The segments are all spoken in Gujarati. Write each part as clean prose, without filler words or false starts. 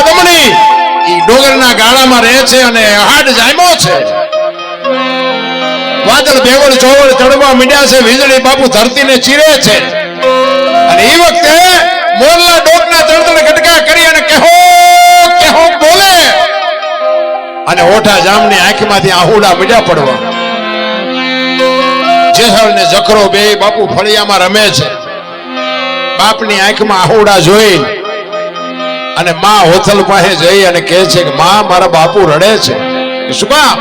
પદમણી ઈ ડોગરના ગાળામાં રહે છે અને હાડ જામ્યો છે. વાદળ બેવડ ચોવડ ચડવા મીડ્યા છે, વીજળી બાપુ ધરતીને ચીરે છે. અને એ વખતે મોરલા ડોકના તડતડ ગટકા કરી અને કહો કહો બોલે અને ઓઠા જામની આંખમાંથી આહુડા મીડ્યા પડવા. જેસલ ને જખરો બે બાપુ ફળિયામાં રમે છે. બાપની આંખમાં આહુડા જોઈ અને માં હોથલ પાસે જઈ અને કહે છે કે માં મારા બાપુ રડે છે. શું કામ?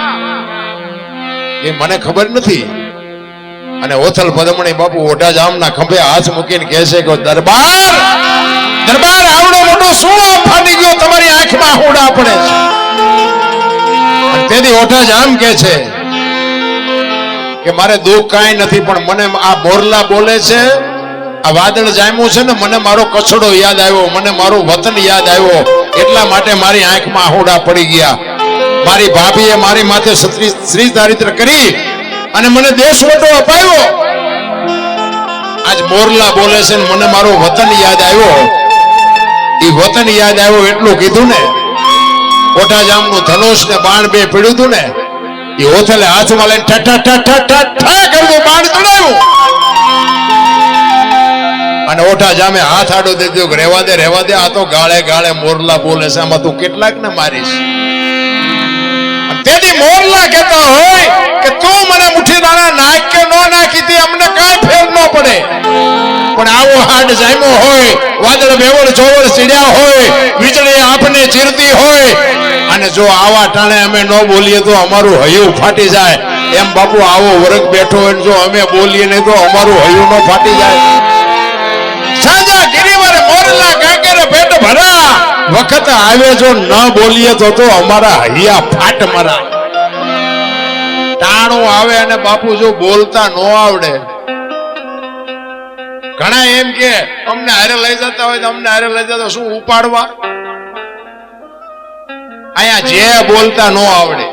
એ મને ખબર નથી. અને હોથલ પદમણી બાપુ ઓઢા જામના ખંભે હાથ મૂકીને કહે છે કે દરબાર દરબાર આવડો મોટો શું ફાટી ગયો, તમારી આંખમાં આહુડા પડે છે. અને તેથી ઓઢા જામ કહે છે કે મારે દુઃખ કાંઈ નથી, પણ મને આ મોરલા બોલે છે, આ વાદળ જામ્યું છે ને, મને મારો કચડો યાદ આવ્યો, મને મારું વતન યાદ આવ્યો, એટલા માટે મારી આંખમાં આહુડા પડી ગયા. મારી ભાભીએ મારી માથે શ્રી ચારિત્ર કરી અને મને દેશ વટો અપાયો. આજ મોરલા બોલે છે ને મને મારો વતન યાદ આવ્યો. એ વતન યાદ આવ્યો એટલું કીધું ને, કોઠા જામનું ધનુષ ને બાણ બે પીડ્યું હતું ને, એ હોથલે હાથમાં લઈને ઠઠ ઠઠ ઠઠ કરતું બાણ ચડાવ્યું. અને ઓઠા જામે હાથ આડો દે દીધો, રહેવા દે, આ તો ગાળે ગાળે મોરલા બોલે છે, આમાં તું કેટલાક ને મારીશ. તેથી મોરલા કહેતા હોય કે તું મને મુઠ્ઠી દાણા નાખ કે ન નાખી તે અમને કાંઈ ફેર ન પડે, પણ આવો હાડ જામ્યો હોય, વાદળ બેવડ ચોવડ સીડ્યા હોય, વીજળી આપને ચીરતી હોય, અને જો આવા ટાણે અમે ન બોલીએ તો અમારું હૈયું ફાટી જાય. એમ બાપુ આવો વર્ગ બેઠો હોય જો અમે બોલીએ નહીં તો અમારું હૈયું ન ફાટી જાય. સાજા ગિરિવર મોરલા કાકેરે પેટ ભરા, વખત આવે જો ન બોલીએ તો અમારા હૈયા ફાટ મરા. ટાણું આવે અને બાપુ જો બોલતા ન આવડે, ઘણા એમ કે અમને હારે લઈ જતા હોય તો અમને હારે લઈ જતા શું ઉપાડવા? અહીંયા જે બોલતા ન આવડે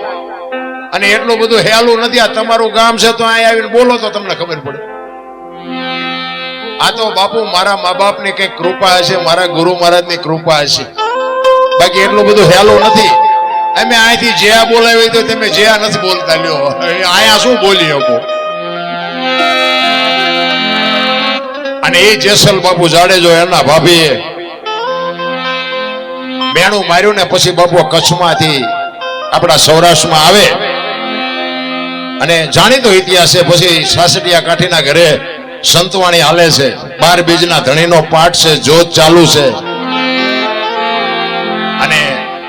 અને એટલું બધું હેલું નથી. આ તમારું ગામ છે તો અહીંયા આવીને બોલો તો તમને ખબર પડે. આ તો બાપુ મારા મા બાપ ની કઈ કૃપા હશે, મારા ગુરુ મહારાજ ની કૃપા હશે, બાકી એટલું બધું હેલું નથી. અમે અહીંથી જે બોલાવી તો તમે જે નથી બોલતા, લ્યો અહીંયા શું બોલી શકો? અને એ જેસલ બાપુ જાડેજો એના ભાભીએ મેણું માર્યું ને પછી બાપુ કચ્છમાંથી આપણા સૌરાષ્ટ્રમાં આવે અને જાણીતો ઇતિહાસ છે. પછી સાસટિયા કાઠીના ઘરે સંતવાણી હાલે છે, 12 બીજના ધણીનો પાઠ છે, જોત ચાલુ છે. અને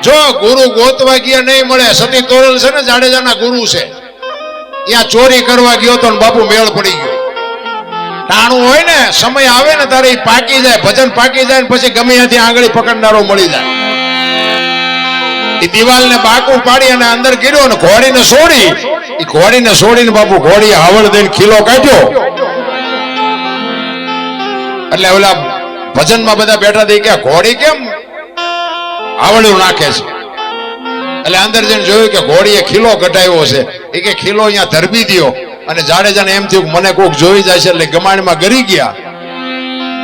જો ગુરુ ગોતવા ગયા નહીં મળે, સતી તોરલ છે ને જાડેજાના ગુરુ છે, ત્યાં ચોરી કરવા ગયો તો બાપુ મેળ પડી ગયો. ટાણું હોય ને, સમય આવે ને તારે પાકી જાય, ભજન પાકી જાય ને પછી ગમે ત્યાંથી આંગળી પકડનારો મળી જાય. એ દિવાલને બાકું પાડી અને અંદર ગીર્યો ને ઘોડીને છોડી, એ ઘોડીને છોડીને બાપુ ઘોડી હાવળ દઈને ખીલો કાઢ્યો. એટલે ઓલા ભજનમાં બધા બેઠા થઈ કે ઘોડી કેમ આવડું નાખે છે? એટલે અંદર જઈને જોયું કે ઘોડીએ ખીલો કઢાવ્યો છે. એ કે ખીલો અહીંયા ધરબી દ્યો. અને જાડેજાને એમ થયું મને કોક જોઈ જાય છે, એટલે ગમાણમાં ગરી ગયા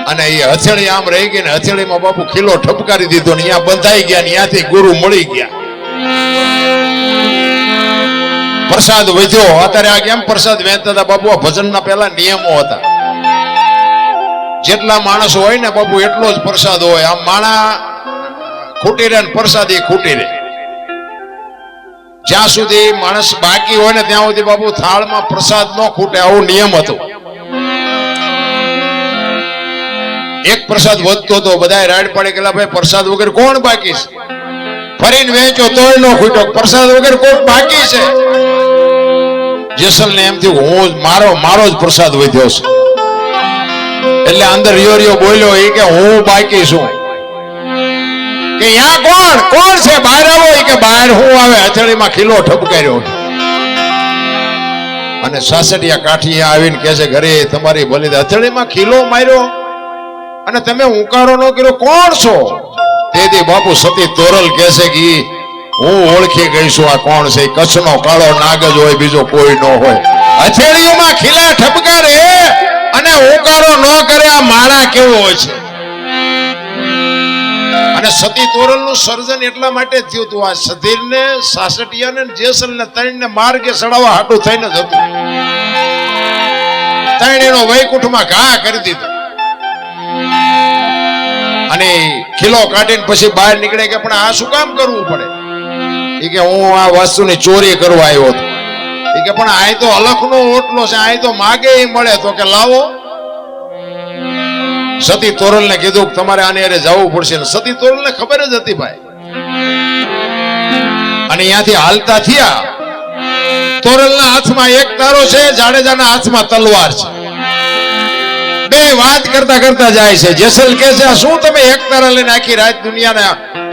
અને એ હથેળી આમ રહી ગઈ ને હથેળીમાં બાપુ ખીલો ઠપકારી દીધો ને અહીંયા બંધાઈ ગયા ને ત્યાંથી ગુરુ મળી ગયા. પ્રસાદ વધ્યો. અત્યારે આ કેમ પ્રસાદ વહેંચતા હતા બાપુ? આ ભજનના પહેલા નિયમો હતા. જેટલા માણસો હોય ને બાપુ એટલો જ પ્રસાદ હોય. આમ માણા ખૂટી રહે ને પ્રસાદી ખૂટી રહે. જ્યાં સુધી માણસ બાકી હોય ને ત્યાં સુધી બાપુ થાળમાં પ્રસાદ ન ખૂટે, આવો નિયમ હતો. એક પ્રસાદ વધતો હતો, બધા રાડ પાડી ગયેલા ભાઈ પ્રસાદ વગર કોણ બાકી છે? ફરીને વેચો તોય ન ખૂટ્યો, પ્રસાદ વગર કોણ બાકી છે? જેસલ ને એમ થયું હું મારો જ પ્રસાદ વધ્યો છે. એટલે અંદર રિયો બોલ્યો એ કે હું બાકી છું. કે યા કોણ છે? બહાર આવો. કે બહાર હું આવે? હથેળીમાં ખીલો ઠપકાર્યો. અને સાસટિયા કાઠી આવીને કહે છે ઘરે તમારી ભલી હથેળીમાં ખીલો માર્યો અને તમે ઉકારો ન કર્યો, કોણ છો? તેથી બાપુ સતી તોરલ કહે છે કે હું ઓળખી ગઈ છું આ કોણ છે. કચ્છનો કાળો નાગ જ હોય, બીજો કોઈ ન હોય. હથેળીઓમાં ખીલા ઠપકારે અને ઉકારો ન કરે, આ માણા કેવો હોય છે? અને સતી તોરલ નું સર્જન એટલા માટે જ થયું હતું. આ સધીરને, સાસટિયાને, જેસલને ત્રણને માર્ગે સડાવવા હાટું થઈને જ હતું. ત્રણેયનો વૈકુંઠમાં ઘા કરી દીધો અને ખીલો કાઢીને પછી બહાર નીકળે કે પણ આ શું કામ કરવું પડે? એ કે હું આ વસ્તુની ચોરી કરવા આવ્યો હતો. એ કે પણ આ તો અલખનો ઓટલો છે, આ તો માગે એ મળે. તો કે લાવો. સતી તોરલ ને કીધું તમારે આને અરે જવું પડશે. સતી તોરલ ને ખબર જ હતી ભાઈ. અને અહીંયાથી હાલતા થયા. તોરલના હાથમાં એક તારો છે, જાડેજાના હાથમાં તલવાર છે. બે વાત કરતા કરતા જાય છે. જેસલ કહે છે આ શું તમે એક તારા લઈને આખી રાત દુનિયાને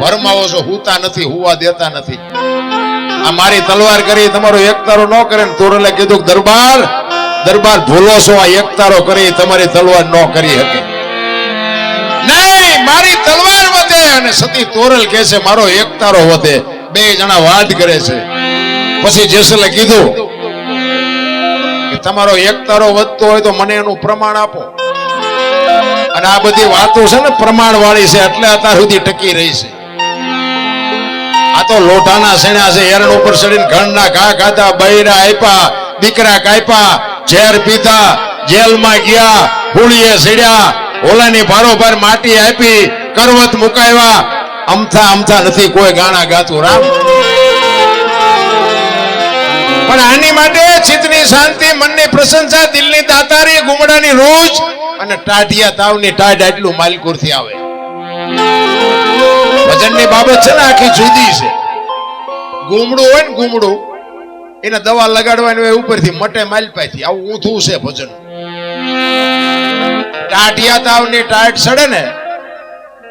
ભરમાવો છો, હુતા નથી, હુવા દેતા નથી. આ મારી તલવાર કરી તમારો એક તારો ન કરે. તોરલે કીધું દરબાર દરબાર ભૂલો છો, આ એક તારો કરી તમારી તલવાર ન કરી શકે. નહીં, મારી તલવાર વધે. અને સતી તોરલ કહે છે મારો એક તારો વધે. બે જણા વાત કરે છે. પછી જેસલે કીધું કે તમારો એક તારો વધતો હોય તો મને એનું પ્રમાણ આપો. અને આ બધી વાતો છે ને પ્રમાણ વાળી છે, એટલે અત્યાર સુધી ટકી રહી છે. આ તો લોટાના સેણા છે. એરણ ઉપર ચડીને ઘણના ઘા ખાધા, બૈરા આપ્યા, દીકરા કાપ્યા, ઝેર પીધા, જેલમાં ગયા, હુળીએ સીડ્યા, ઓલાની ભારોભાર માટી આપી, કરવત મુકાવ્યા. અમથા અમથા નથી કોઈ ગાણા ગાતું રામ. પણ આની માટે ચિત્તની શાંતિ, મનની પ્રશંસા, દિલની દાતારી, ગુમડાની રોજ અને ટાઢિયા તાવની ટાઢ આટલું માલકુરથી આવે. ભજનની બાબત છે ને આખી જુદી છે. ગુમડું હોય ને ગુમડું, એને દવા લગાડવાની હોય ઉપરથી મટે માલપાથી. આવું ઊંધું છે ભજન. ટાઢિયા તાવની ટાઢ સડે ને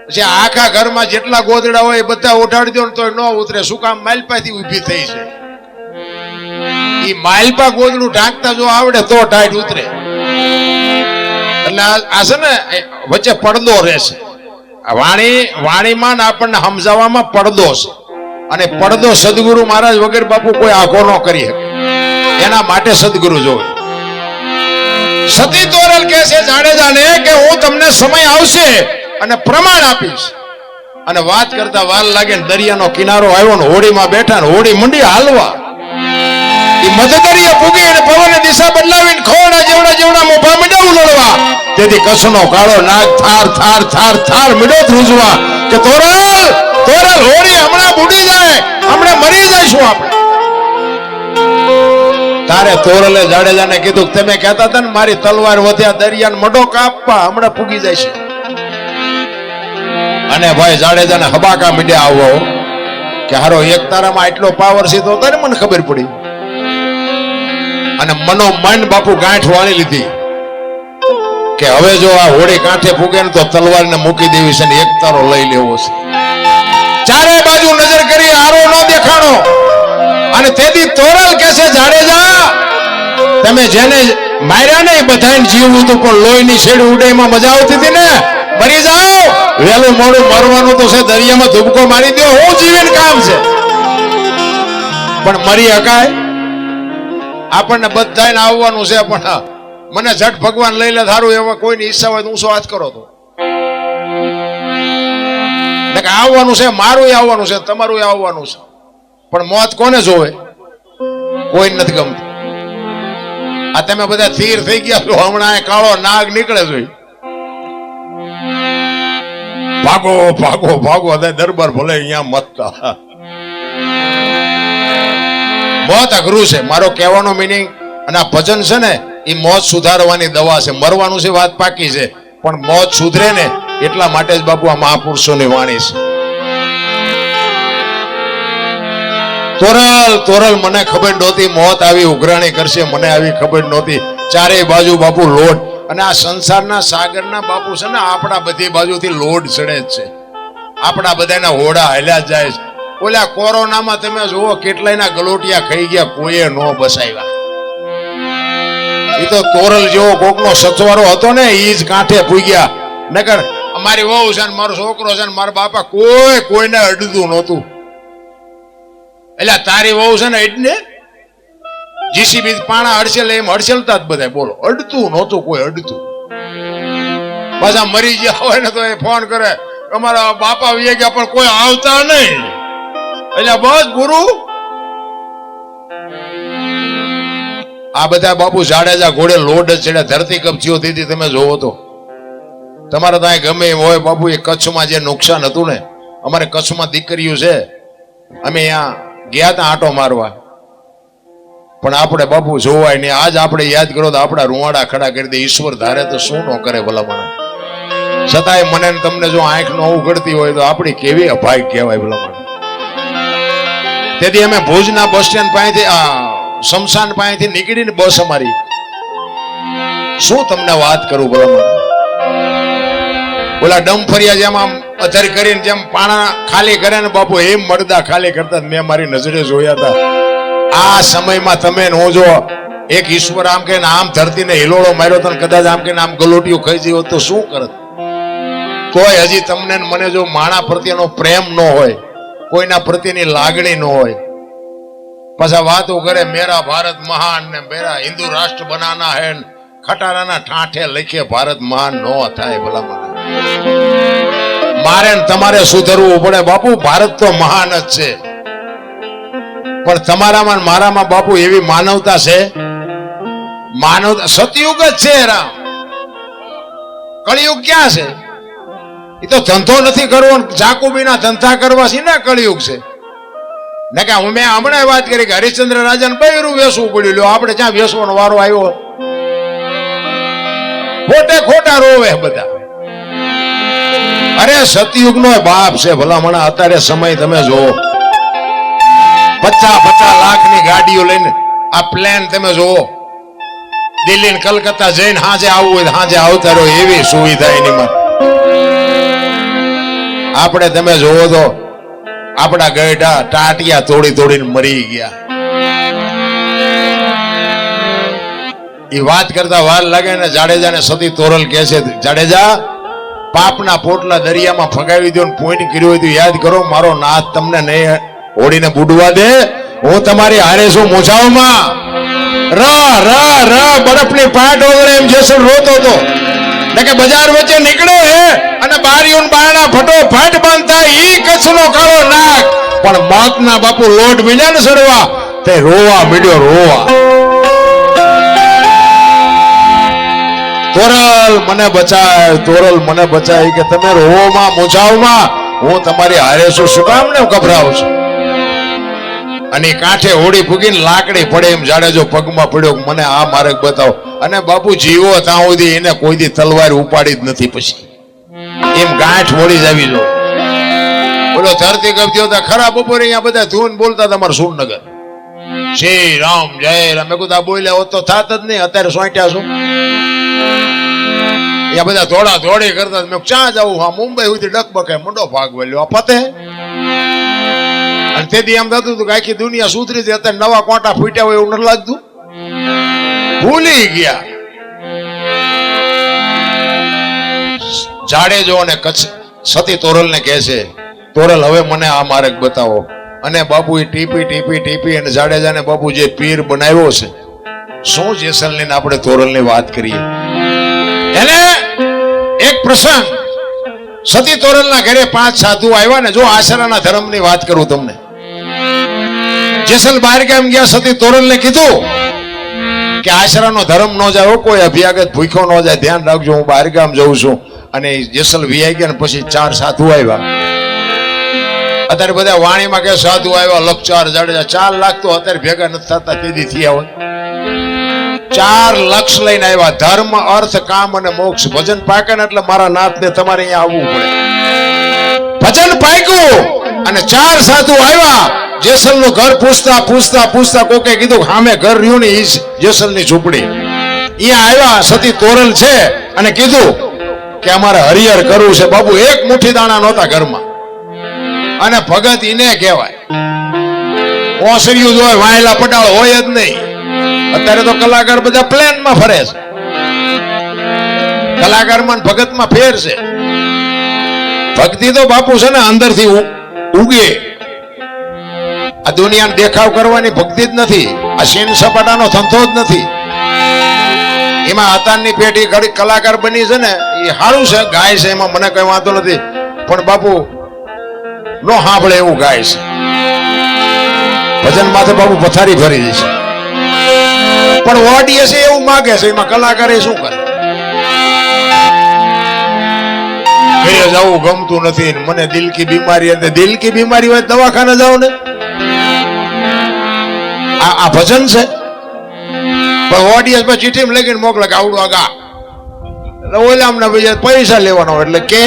પછી આખા ઘરમાં જેટલા ગોદડા હોય એ બધા ઉઠાડી દો ને તો ન ઉતરે. શું કામ? માલપાથી ઊભી થઈ છે. ઈ માલપા ગોદડું ઢાંકતા જો આવડે તો ટાઈટ ઉતરે. એટલે આ છે ને વચ્ચે પડદો રહેશે. વાણીમાં આપણને સમજાવવામાં પડદો છે. અને પડદો સદગુરુ મહારાજ વગર બાપુ કોઈ આખો ન કરી શકે. એના માટે સદગુરુ જોવે. સતી તોરલ કહે છે જાડેજાને કે હું તમને સમય આવશે અને પ્રમાણ આપીશ. અને વાત કરતા વાર લાગે ને દરિયાનો કિનારો આવ્યો ને હોડીમાં બેઠા ને હોડી મંડી હાલવા. મધદરિયે પૂગી અને પવને દિશા બદલાવીને ખોડા જેવડા મોભા મીડા ઉલળવા. તેથી કચ્છનો કાળો નાગ થાર થાર થાર થાર મીડો ધ્રુજવા કે તોરલ તોરલ હોડી હમણાં બુડી જાય, હમણાં મરી જઈશું આપણે. તારે તોરલે જાડેજાને કીધું તમે કહેતા હતા ને મારી તલવાર વધ્યા દરિયાને મડો કાપવા, હમણાં પૂગી જાય છે. અને ભાઈ જાડેજાને હબાકા મીડ્યા આવો કે હારો એક તારામાં આટલો પાવર છે તો તારે મને ખબર પડી. અને મનોમન બાપુ ગાંઠ વાળી લીધી કે હવે જો આ હોડી કાંઠે ફૂગે ને તો તલવારને મૂકી દેવી છે ને એક તારો લઈ લેવો છે. ચારે બાજુ નજર કરી, આરો ન દેખાણો. અને તેથી તોરલ કે છે જાડેજા તમે જેને માર્યા ને બધાને જીવવું હતું, પણ લોહીની શેડ ઉડે એમાં મજા આવતી હતી ને. મરી જાઓ, વહેલું મોડું મરવાનું તો છે, દરિયામાં ધુબકો મારી દો, હું જીવીને કામ છે. પણ મરી હકાય? આપણને બધાને આવવાનું છે, પણ મને ઝટ ભગવાન લઈ લે થારું એવા કોઈની ઈચ્છા હોય તો ઊંચો હાથ કરો તો. આવવાનું છે, મારું આવવાનું છે, તમારું આવવાનું છે. પણ મોત કોને જોવે? કોઈ નથી ગમતું. આ તમે બધા સ્થિર થઈ ગયા છો, હમણાં કાળો નાગ નીકળે છે. ભાગો ભાગો ભાગો, દરબાર ભલે અહીંયા મત. મોત અઘરું છે મારો કહેવાનો મિનિંગ. અને આ ભજન છે ને એ મોત સુધારવાની દવા છે. મરવાનું છે વાત પાકી છે, પણ મોત સુધરે ને એટલા માટે જ બાપુ આ મહાપુરુષોની વાણી છે. તોરલ તોરલ મને ખબર નહોતી મોત આવી ઉઘરાણી કરશે, મને આવી ખબર નહોતી. ચારેય બાજુ બાપુ લોટ. અને આ સંસારના સાગરના બાપુ છે ને આપણા બધી બાજુથી લોટ ચડે જ છે. આપણા બધાના હોડા હાલ્યા જાય છે. ઓલા કોરોનામાં તમે જુઓ કેટલાયના ગલોટિયા ખાઈ ગયા, કોઈએ નો બસાવ્યા. એ તો તોરલ જેવો કોકનો સચવારો હતો ને એ જ કાંઠે પૂગ્યા. નકર અમારી વહુ છે ને મારો છોકરો છે ને મારા બાપા કોઈને અડતું નહોતું. એટલે તારી વહુ છે ને એટલે જીસીબી પાણા હડસેલ એમ હડસેલતા જ બધા. બોલો, અડતું નહોતું કોઈ, અડતું. પાછા મરી ગયા હોય ને તો એ ફોન કરે અમારા બાપા વી ગયા પણ કોઈ આવતા નહીં. એટલે બસ ગુરુ આ બધા બાપુ જાડેજા ઘોડે લોડ જ ચડ્યા. ધરતી કબજીઓ દીધી તમે જોવો તો. તમારે ત્યાં ગમે એમ હોય બાપુ, એ કચ્છમાં જે નુકસાન હતું ને, અમારે કચ્છમાં દીકરીઓ છે, અમે અહીંયા ગયા હતા આંટો મારવા, પણ આપણે બાપુ જોવાય નહીં. આજ આપણે યાદ કરો તો આપણા રૂવાડા ખડા કરી દે. ઈશ્વર ધારે તો શું ન કરે ભલામણ. છતાંય મને ને તમને જો આંખ ન ઉઘડતી હોય તો આપણી કેવી અભાગ કહેવાય ભલામણ. તેથી અમે ભુજના બસ સ્ટેન્ડ પાસેથી શમશાન પાસેથી નીકળીને બસ અમારી, શું તમને વાત કરું ભલામણ. ઓલા ડમફરિયા જેમ આમ અથર કરીને જેમ પાણા ખાલી કરે ને બાપુ, એમ મરદા ખાલી કરતા મેં મારી નજરે જોયા હતા. આ સમયમાં તમે નો જો એક ઈશ્વર આમ કે આમ ધરતીને હિલોળો માર્યો તો કદાચ આમ કે આમ ગલોટીઓ ખાઈ જઈ હોત તો શું કરત. તોય હજી તમને મને જો માણા પ્રત્યેનો પ્રેમ ન હોય, કોઈના પ્રત્યેની લાગણી ન હોય, પાછા વાતો કરે મેરા ભારત મહાન ને મેરા હિન્દુ રાષ્ટ્ર બનાના હે, ખટારાના ઠાઠે લખે ભારત મહાન નો થાય ભલામણ. મારે ને તમારે સુધરવું પડે બાપુ. ભારત તો મહાન જ છે, પણ તમારામાં મારામાં બાપુ એવી માનવતા છે. માનવતા સતયુગ જ છે રામ. કળિયુગ ક્યાં છે? એ તો ધંધો નથી કરવો, જાકુબીના ધંધા કરવા છે ને કળિયુગ છે. ને કે મેં હમણાં વાત કરી કે હરિશ્ચંદ્ર રાજાને બૈરું વેસવું પડ્યું. લ્યો આપણે ક્યાં વેસવાનો વારો આવ્યો? ખોટે ખોટા રોવે બધા. અરે સતયુગ નો બાપ છે ભલામણ. અત્યારે સમય તમે જુઓ, 50 લાખની ગાડીઓ લઈને આ પ્લેન તમે જુઓ, દિલ્હી ને કલકત્તા જઈને હાજે આવવું હોય હાજે આવતા રહો, એવી સુવિધા એની માં. આપણે તમે જોવો તો આપણા ગઈઢા ટાટિયા તોડીને મરી ગયા. એ વાત કરતા વાર લાગે ને. જાડેજા ને સતી તોરલ કહે છે, જાડેજા પાપના પોટલા દરિયામાં ફગાવી દો ને પોઈન્ટ કર્યું હોય તો યાદ કરો, મારો નાથ તમને નહીં ઓડીને બુડવા દે. હું તમારી હારે છું મોજાઓમાં. બરફની પાટ વગેરે એમ જેસલ રોતો હતો ને કે બજાર વચ્ચે નીકળે હે અને બારીઓન બારણા ફટો ફાટ બાંધતા ઈ કચ્છનો કાળો નાક. પણ મોતના બાપુ લોટ મીડ્યા ને સડવા તે રોવા મીડ્યો રોવા. તોરલ મને બચાય, તોરલ મને બચાય કે તમે રોવામાં મોજાઓમાં, હું તમારી હારે છું. શું કામ ને ગભરાવ છું? અને કાંઠે હોડી ફૂગીને લાકડી પડે એમ જાડેજો પગમાં પડ્યો, મને આ માર્ગ બતાવો. અને બાપુ જીવો ત્યાં સુધી એને કોઈ દી તલવાર ઉપાડી જ નથી. પછી એમ ગાંઠ વળી જ આવી જો. બોલો ધરતી કબજો હતા ખરા. બપોરે અહીંયા બધા ધૂન બોલતા તમારે સુરનગર શ્રી રામ જય રામ. મેં કીધું આ બોલ્યા હોત તો થાત જ નહીં. અત્યારે સોંટ્યા છું. અહીંયા બધા દોડા દોડી કરતા. મેં ક્યાં જવું? હા મુંબઈ સુધી ડકબકે મુંડો ભાગ વળ્યો આ પતે. અને તેથી એમ થતું હતું કે આખી દુનિયા સુધરી છે. અત્યારે નવા કોટા ફૂટ્યા હોય એવું નથી લાગતું. ભૂલી ગયા. જાડેજો અને કચ્છ સતી તોરલ ને કહે છે, તોરલ હવે મને આ માર્ગ બતાવો. અને બાપુ એ ટીપી અને જાડેજા ને બાપુ જે પીર બનાવ્યો છે, શું જેસલની આપણે તોરલ ની વાત કરીએ. એને એક પ્રસંગ, સતી તોરલ ના ઘરે 5 સાધુ આવ્યા ને. જો આશરાના ધર્મ ની વાત કરું તમને. જેસલ બહાર ગામ ગયા, સતી તોરલ ને કીધું કે આશરાનો ધર્મ ન જાય, કોઈ અભ્યાગત ભૂખ્યો ન જાય, ધ્યાન રાખજો, હું બહાર ગામ જઉં છું. અને જેસલ વિયાઈ ગયા ને પછી 4 સાધુ આવ્યા. અત્યારે બધા વાણીમાં કે સાધુ આવ્યા 1,04,000 જાડેજા. 4 લાખ તો અત્યારે ભેગા નથી થતા, તેથી થયા હોય. 4 લક્ષ લઈને આવ્યા. ધર્મ અર્થ કામ અને મોક્ષ. ભજન પાકે ને એટલે મારા નાથ ને તમારે અહીંયા આવવું પડે. ભજન પાક્યું અને 4 સાધુ આવ્યા. જેસલ નું ઘર પૂછતા કોકે કીધું સામે ઘર રહ્યું ને ઈ જેસલ ની ઝૂંપડી. અહીંયા આવ્યા. સતી તોરલ છે અને કીધું કે અમારે હરિહર કરવું છે. બાબુ એક મુઠ્ઠી દાણા નહોતા ઘરમાં. અને ભગત ઈને કહેવાય. ઓસરિયું હોય વાયેલા પટાળ હોય જ નહીં. અત્યારે તો કલાકાર બધા પ્લેનમાં ફરે છે. કલાકારમાં ભગતમાં ફેર છે. ભક્તિ તો બાપુ છે ને અંદરથી ઉગે. આ દુનિયાને દેખાવ કરવાની ભક્તિ જ નથી. આ સીન સપાટાનો ધંધો જ નથી. એમાં અતારની પેઢી ઘડી કલાકાર બની છે ને, એ સારું છે, ગાય છે, એમાં મને કઈ વાંધો નથી. પણ બાપુ નો સાંભળે એવું ગાય છે. ભજન માથે બાપુ પથારી ભરી દે છે, પણ ઓડિયન્સ એવું માગે છે, એમાં કલાકારે શું કરે? ઘરે જવું ગમતું નથી, મને દિલ કી બીમારી હતી. દિલ કી બીમારી હોય દવાખાને જાઓ ને. આ ભજન છે, પણ ઓડિયન્સ માં ચીઠી લખીને મોકલે કે આવડું આગા ઓલામના બીજા પૈસા લેવાનો, એટલે કે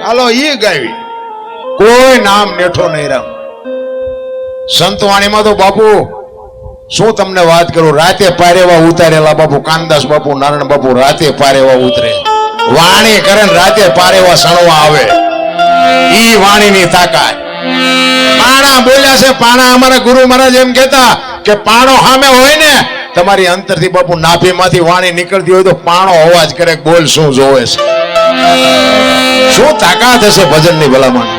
હાલો ઈ ગાવી. કોઈ નામ નેઠો નહીં રામ. સંતવાણીમાં તો બાપુ શું તમને વાત કરું, રાતે પારેવા ઉતારેલા બાપુ કાનદાસ બાપુ, નારાયણ બાપુ રાતે પારેવા ઉતરે, વાણી કરે ને રાતે પારેવા સણવા આવે. ઈ વાણીની તાકાત. પાણા બોલ્યા છે, પાણા અમારા ગુરુ મહારાજ એમ કહેતા કે પાણો સામે હોય ને તમારી અંતરથી બાપુ નાભીમાંથી વાણી નીકળતી હોય તો પાણો અવાજ કરે, બોલ શું જોવે છે. શું તાકાત હશે ભજનની ભલામણ.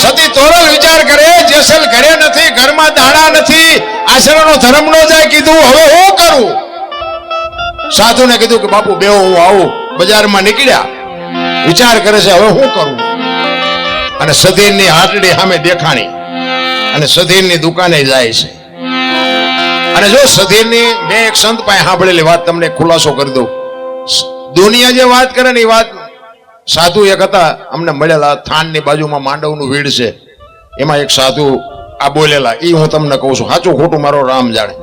સતી તોરલ વિચાર કરે, જેસલ ઘરે નથી, ઘરમાં દાડા નથી, આશરાનો ધર્મ નો જાય, કીધું હવે હું કરું. સાધુને કીધું કે બાપુ બેહો હું આવું. બજારમાં નીકળ્યા, વિચાર કરે છે હવે હું કરું. અને સધીરની હાટડી સામે દેખાણી અને સધીરની દુકાને જાય છે. અને જો સધીરની મેં એક સંત પાસે સાંભળેલી વાત તમને ખુલાસો કરી દઉં. દુનિયા જે વાત કરે ને એ વાત સાધુ એક હતા અમને મળેલા, થાનની બાજુમાં માંડવનું વીડ છે, એમાં એક સાધુ આ બોલેલા, એ હું તમને કહું છું, સાચું ખોટું મારો રામ જાણે.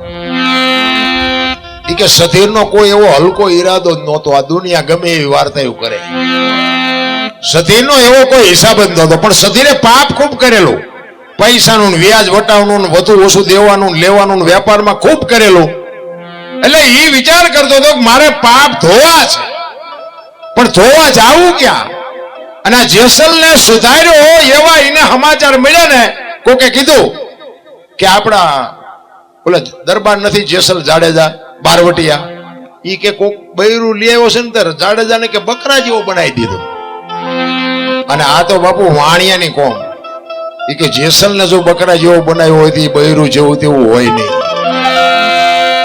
એ કે સધીરનો કોઈ એવો હલકો ઈરાદો જ નહોતો, આ દુનિયા ગમે એવી વાર્તાઓ કરે. સધીરનો એવો કોઈ હિસાબ જ નહોતો, પણ સધીરે પાપ ખૂબ કરેલું. પૈસાનું વ્યાજ વટાવવાનું, વધુ ઓછું દેવાનું, લેવાનું, વેપારમાં ખૂબ કરેલું. એટલે એ વિચાર કરતો હતો કે મારે પાપ ધોવા છે, પણ ધોવા જાવું ક્યાં? અને આ જેસલને સુધાર્યો એવા એને સમાચાર મળ્યા ને, કોકે કીધું કે આપણા ઓલા દરબાર નથી જેસલ જાડેજા બારવટિયા, ઈ કે કોક બૈરું લઈ આવ્યો છે ને ત્યારે જાડેજાને કે બકરા જેવો બનાવી દીધો. અને આ તો બાપુ વાણિયાની કોમ. ઈ કે જેસલને જો બકરા જેવો બનાવ્યો હોય તો એ બૈરું જેવું તેવું હોય નહીં.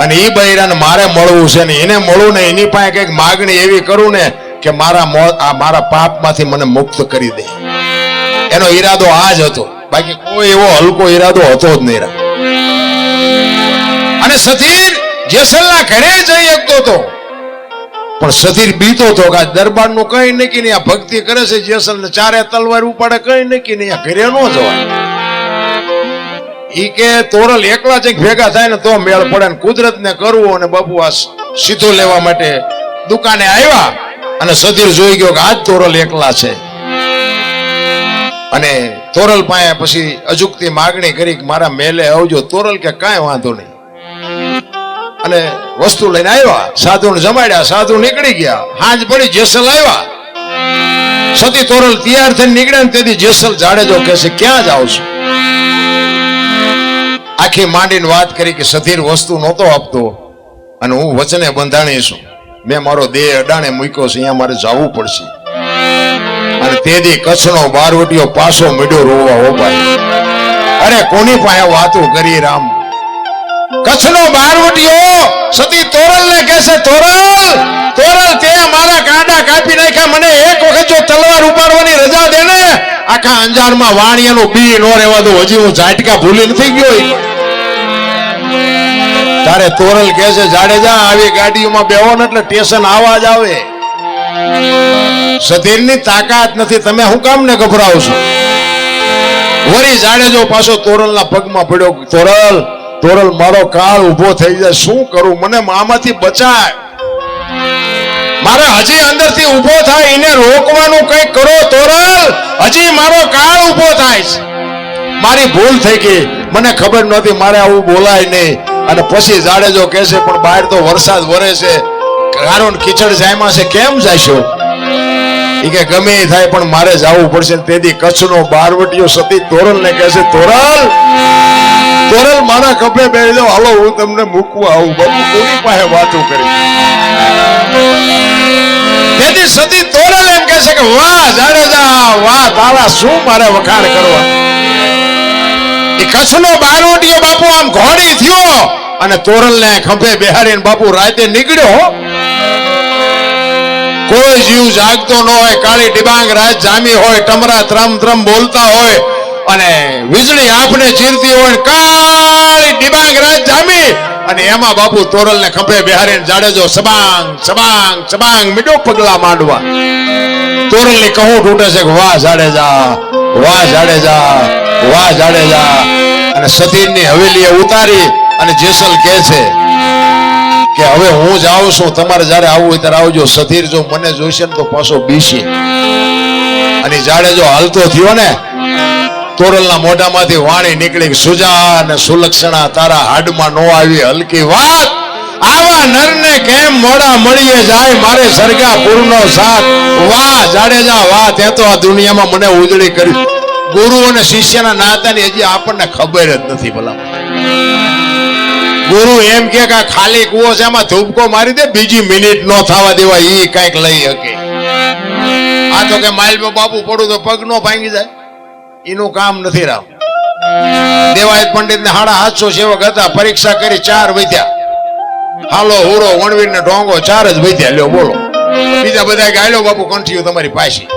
અને એ બૈરાને મારે મળવું છે ને એને મળવું ને એની પાસે કઈક માગણી એવી કરું ને કે મારા પાપમાંથી મને મુક્ત કરી દે. એનો ઈરાદો આ જ હતો, બાકી કોઈ એવો હલકો ઈરાદો હતો જ નહીં. અને સધીર જેસલના ઘરે જઈ શકતો હતો, પણ સધીર બીતો હતો કે આ દરબારનું કઈ નક્કી નહીં, આ ભક્તિ કરે છે જેસલને ચારે તલવાર ઉપાડે, કઈ નક્કી નહીં, આ ઘરે ન જવાય. ઈ કે તોરલ એકલા જ ભેગા થાય ને તો મેળ પડે ને કુદરતને કરવું. અને બાપુ આ સીધો લેવા માટે દુકાને આવ્યા અને સધીર જોઈ ગયો કે આજ તોરલ એકલા છે. અને તોરલ પાસે પછી અજુકતી માગણી કરી કે મારા મેલે આવજો. તોરલ કે કાંઈ વાંધો નહીં. અને વસ્તુ લઈને આવ્યા, સાધુને જમાડ્યા, સાધુ નીકળી ગયા. હાંજ પડી, જેસલ આવ્યા. સતી તોરલ તૈયાર થઈને નીકળ્યા ને તેથી જેસલ જાડેજો કહે છે ક્યાં જાવ છો? આખી માંડીને વાત કરી કે સધીર વસ્તુ નહોતો આપતો અને હું વચને બંધાણી છું, મેં મારો દેહ અડાણે મૂક્યો છે, અહીંયા મારે જવું પડશે. અને તેથી કચ્છનો બારવટીયો પાછો મીડ્યો રોવા હો ભાઈ. અરે કોની પાસે વાતો કરી રામ? કચ્છનો બારવટીયો સતી તોરલને કહે છે તોરલ તે મારા કાંડા કાપી નાખ્યા, મને એક વખત જો તલવાર ઉપાડવાની રજા દે ને આખા અંજારમાં વાણિયાનું બી નો રહેવા દો. હજી હું ઝાટકા ભૂલી નથી ગયો. તારે તોરલ કહે છે જાડેજા આવી ગાડીઓમાં બેહો ને એટલે સ્ટેશન આવાજ આવે. સધીરની તાકાત નથી, તમે શું કામ ને ગભરાવ છો? વળી જાડેજો પાછો તોરલના પગમાં પડ્યો. તોરલ મારો કાળ ઉભો થઈ જાય, શું કરું? મને આમાંથી બચાય. મારે હજી અંદરથી ઉભો થાય એને રોકવાનું કંઈક કરો તોરલ. હજી મારો કાળ ઉભો થાય છે. મારી ભૂલ થઈ ગઈ, મને ખબર નહોતી, મારે આવું બોલાય નહીં. અને પછી જાડેજો કહે છે પણ બહાર તો વરસાદ વરે છે, ગારો કીચડ જાયમાં છે, કેમ જાશો? એ કે ગમે એ થાય પણ મારે જવું પડશે. તેથી કચ્છનો બારવટીયો સતી તોરલને કહે છે તોરલ મારા ખભે બેસી જાઓ, હાલો હું તમને મૂકવા આવું. બાપુ કોની પાસે વાતો કરી? તેથી સતી તોરલ એમ કહે છે કે વાહ જાડેજા વાહ, તારા શું મારે વખાણ કરવા. એ કચ્છનો બારવટીયો બાપુ આમ ઘોડી થયો અને તોરલને ખંભે બેહાડીને બાપુ રાતે નીકળ્યો. કોઈ જીવ જાગતો ન હોય, કાળી ડિબાંગ રાત જામી હોય, ટમરા ત્રમ ત્રમ બોલતા હોય અને વીજળી આપને ચીરતી હોય, કાળી ડિબાંગ રાત જામી અને એમાં બાપુ તોરલ ને ખંભે બિહારીને જાડેજો સબાંગ સબાંગ સબાંગ મીડો પગલા માંડવા. તોરલ ની કહું તૂટે છે કે વાહ જાડેજા, વાહ જાડેજા, વાહ જાડેજા. અને સતીર ની હવેલીએ ઉતારી અને જેસલ કહે છે કે હવે હું જાઉં છું, તમારે જયારે આવવું હોય ત્યારે આવજો. સધીર જો મને જોઈશે ને તો પાછો બીશે. અને જાડેજો હાલતો થયો ને, તોરલના મોઢામાંથી વાણી નીકળી, સુજા અને સુલક્ષણા તારા હાડમાં નો આવી હલકી વાત. આવા નરને કેમ મોડા મળીએ જાય, મારે સરગાપુરનો સાથ. વાહ જાડેજા વાહ, તે તો આ દુનિયામાં મને ઉજળી કરી. ગુરુ અને શિષ્યના નાતાની હજી આપણને ખબર જ નથી. ભલા ગુરુ એમ કે ખાલી કૂવો છે એમાં ધૂપકો મારી દે, બીજી મિનિટ નો થવા દેવા, ઈ કઈક લઈ શકે. આ તો કે માઇલ બાપુ પડું તો પગ નો ભાંગી જાય, એનું કામ નથી. રામ દેવાયત પંડિત ને 750 સેવક હતા, પરીક્ષા કરી 4 વધ્યા. હાલો હુરો વણવીર ને ઢોંગો 4 જ વધ્યા. લ્યો બોલો, બીજા બધા ગાયલો બાપુ કંઠીઓ તમારી પાછી.